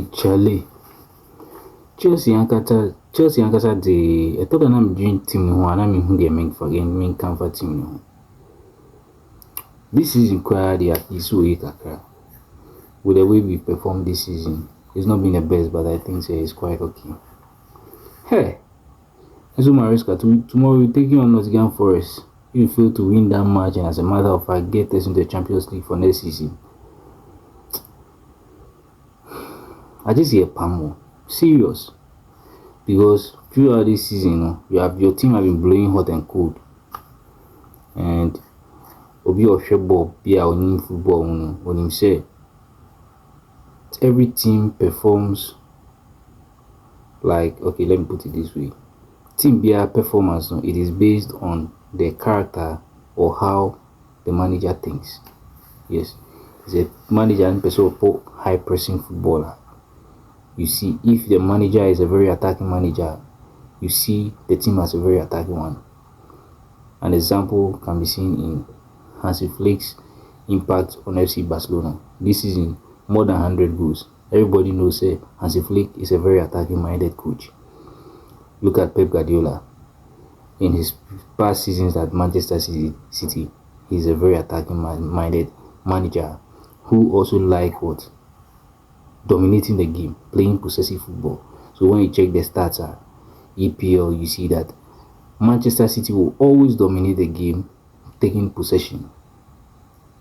Chale. Chelsea ankasa de I thought na me dream team no ho na me hu de me comfort team no. This season quite the so kakra. With the way we performed this season, it's not been the best, but I think it's quite okay. Hey, Enzo Maresca, tomorrow we're taking on Nottingham Forest. If you fail to win that match and as a matter of fact get us into the Champions League for next season, I just hear Pamo. Serious. Because throughout this season, your team have been blowing hot and cold. And Obi Oshebo be our new football when him say every team performs like, okay, let me put it this way. Team BR performance, it is based on the character or how the manager thinks. Yes, it's a manager and person high pressing footballer. You see, if the manager is a very attacking manager, you see the team as a very attacking one. An example can be seen in Hansi Flick's impact on FC Barcelona. This season, more than 100 goals. Everybody knows Hansi Flick is a very attacking-minded coach. Look at Pep Guardiola. In his past seasons at Manchester City, he's a very attacking-minded manager who also like what? Dominating the game, playing possessive football. So when you check the stats at EPL, you see that Manchester City will always dominate the game, taking possession.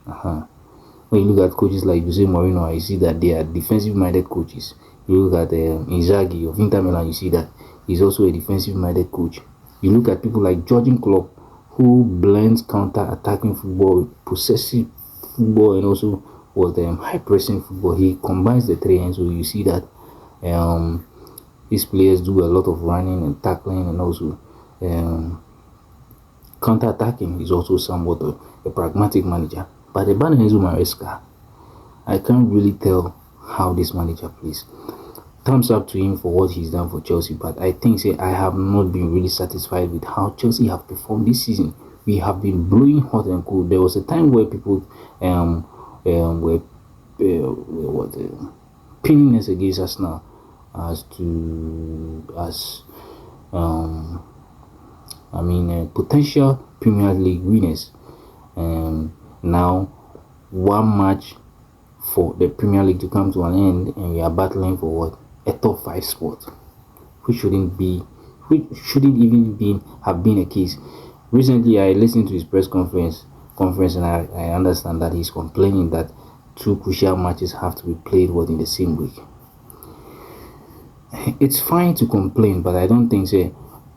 When you look at coaches like Jose Mourinho, you see that they are defensive-minded coaches. You look at Inzaghi of Inter Milan, you see that he's also a defensive-minded coach. You look at people like Jurgen Klopp, who blends counter-attacking football, possessive football, and also high-pressing football. He combines the three, and so you see that his players do a lot of running and tackling, and also counter-attacking. Is also somewhat a pragmatic manager. But the Enzo Maresca, I can't really tell how this manager plays. Thumbs up to him for what he's done for Chelsea, but I think I have not been really satisfied with how Chelsea have performed this season. We have been blowing hot and cold. There was a time where people were pinning us against us now as potential Premier League winners. Now one match for the Premier League to come to an end, and we are battling for what? A top 5 spot, which shouldn't even have been a case. Recently, I listened to his press conference, and I understand that he's complaining that 2 crucial matches have to be played in the same week. It's fine to complain, but I don't think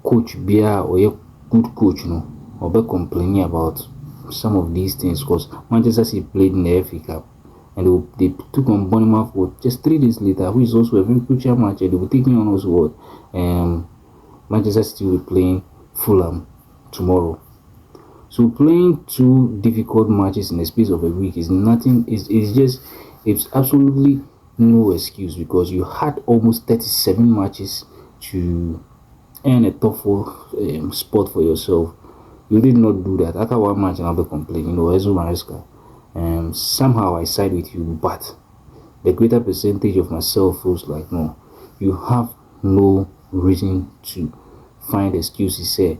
Coach Bia or a good coach or be complaining about some of these things, because Manchester City played in the FA Cup and they took on Bournemouth just 3 days later, which is also a very crucial match. And they were taking on also Manchester City will be playing Fulham tomorrow. So playing 2 difficult matches in the space of a week is nothing. It's absolutely no excuse, because you had almost 37 matches to earn a top 4 spot for yourself. You did not do that. After 1 match, and I'll be complaining. Enzo Maresca, somehow I side with you, but the greater percentage of myself feels like no. You have no reason to find excuses. It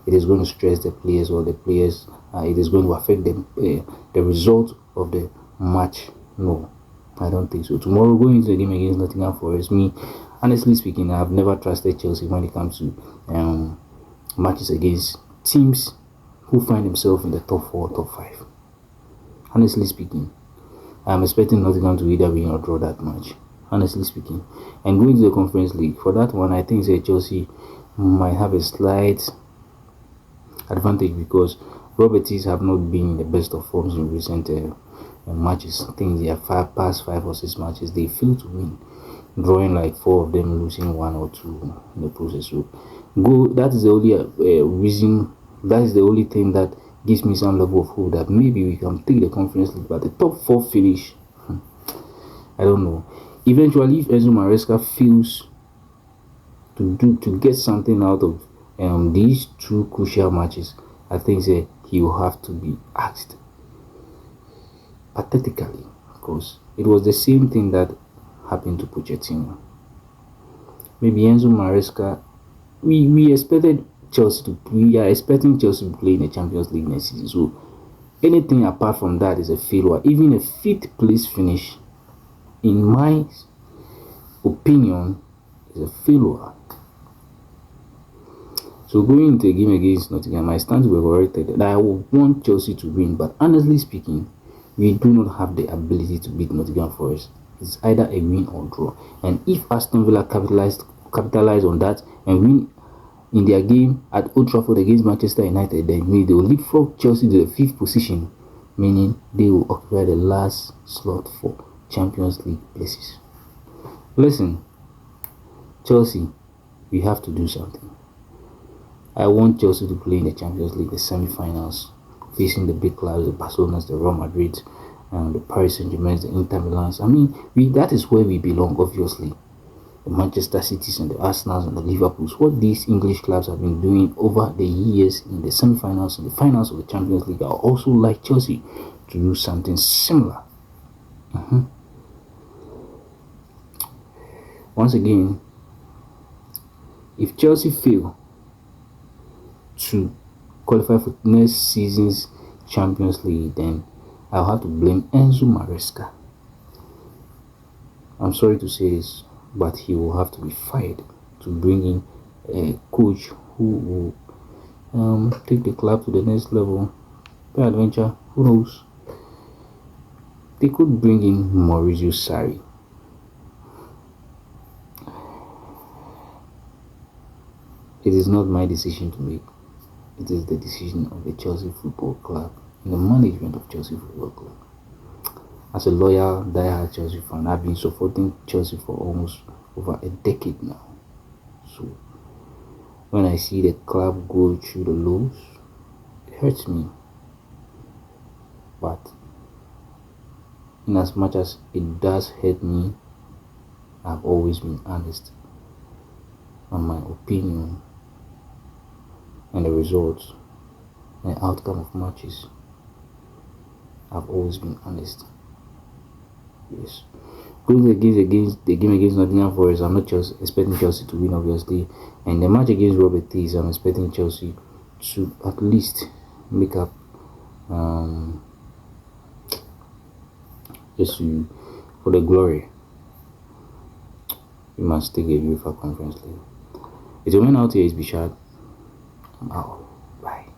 is going to stress the players, or the players. It is going to affect the result of the match. No, I don't think so. Tomorrow, going into the game against Nottingham Forest, honestly speaking, I have never trusted Chelsea when it comes to matches against teams who find themselves in the top 4, top 5. Honestly speaking, I'm expecting Nottingham to either win or draw that match. Honestly speaking, and going to the Conference League, for that one, I think Chelsea might have a slight advantage, because Robert's have not been in the best of forms in recent matches. I think they have past 5 or 6 matches they failed to win, drawing like 4 of them, losing 1 or 2 in the process. So that is the only reason. That is the only thing that gives me some level of hope that maybe we can take the Conference League, but the top 4 finish, I don't know. Eventually, if Enzo Maresca feels to get something out of these 2 crucial matches, I think he will have to be asked pathetically, because it was the same thing that happened to Pochettino. Maybe Enzo Maresca. We expected Chelsea to. We are expecting Chelsea to play in the Champions League next season. So anything apart from that is a failure. Even a fifth place finish, in my opinion, is a failure. So going into a game against Nottingham, my stance were corrected that I would want Chelsea to win, but honestly speaking, we do not have the ability to beat Nottingham Forest. It's either a win or draw. And if Aston Villa capitalize on that and win in their game at Old Trafford against Manchester United, then they will leapfrog Chelsea to the 5th position, meaning they will occupy the last slot for Champions League places. Listen, Chelsea, we have to do something. I want Chelsea to play in the Champions League, the semi-finals, facing the big clubs, the Barcelonas, the Real Madrid, and the Paris Saint-Germain, the Inter Milans. I mean, that is where we belong, obviously. The Manchester Cities and the Arsenals and the Liverpools. What these English clubs have been doing over the years in the semi-finals and the finals of the Champions League, I also like Chelsea to do something similar. Once again, if Chelsea fail to qualify for next season's Champions League, then I'll have to blame Enzo Maresca. I'm sorry to say this, but he will have to be fired to bring in a coach who will take the club to the next level. By adventure, who knows? They could bring in Maurizio Sarri. It is not my decision to make. It is the decision of the Chelsea Football Club and the management of Chelsea Football Club. As a loyal, die-hard Chelsea fan, I've been supporting Chelsea for almost over a decade now. So when I see the club go through the lows, it hurts me. But in as much as it does hurt me, I've always been honest on my opinion and the results and the outcome of matches. I've always been honest. Yes. Going against the game against Nottingham Forest, I'm not just expecting Chelsea to win, obviously. And the match against Robert Tees, I'm expecting Chelsea to at least make up just for the glory. We must take a UEFA Conference League. It's your man out here, is Bishad. I'm out. Bye.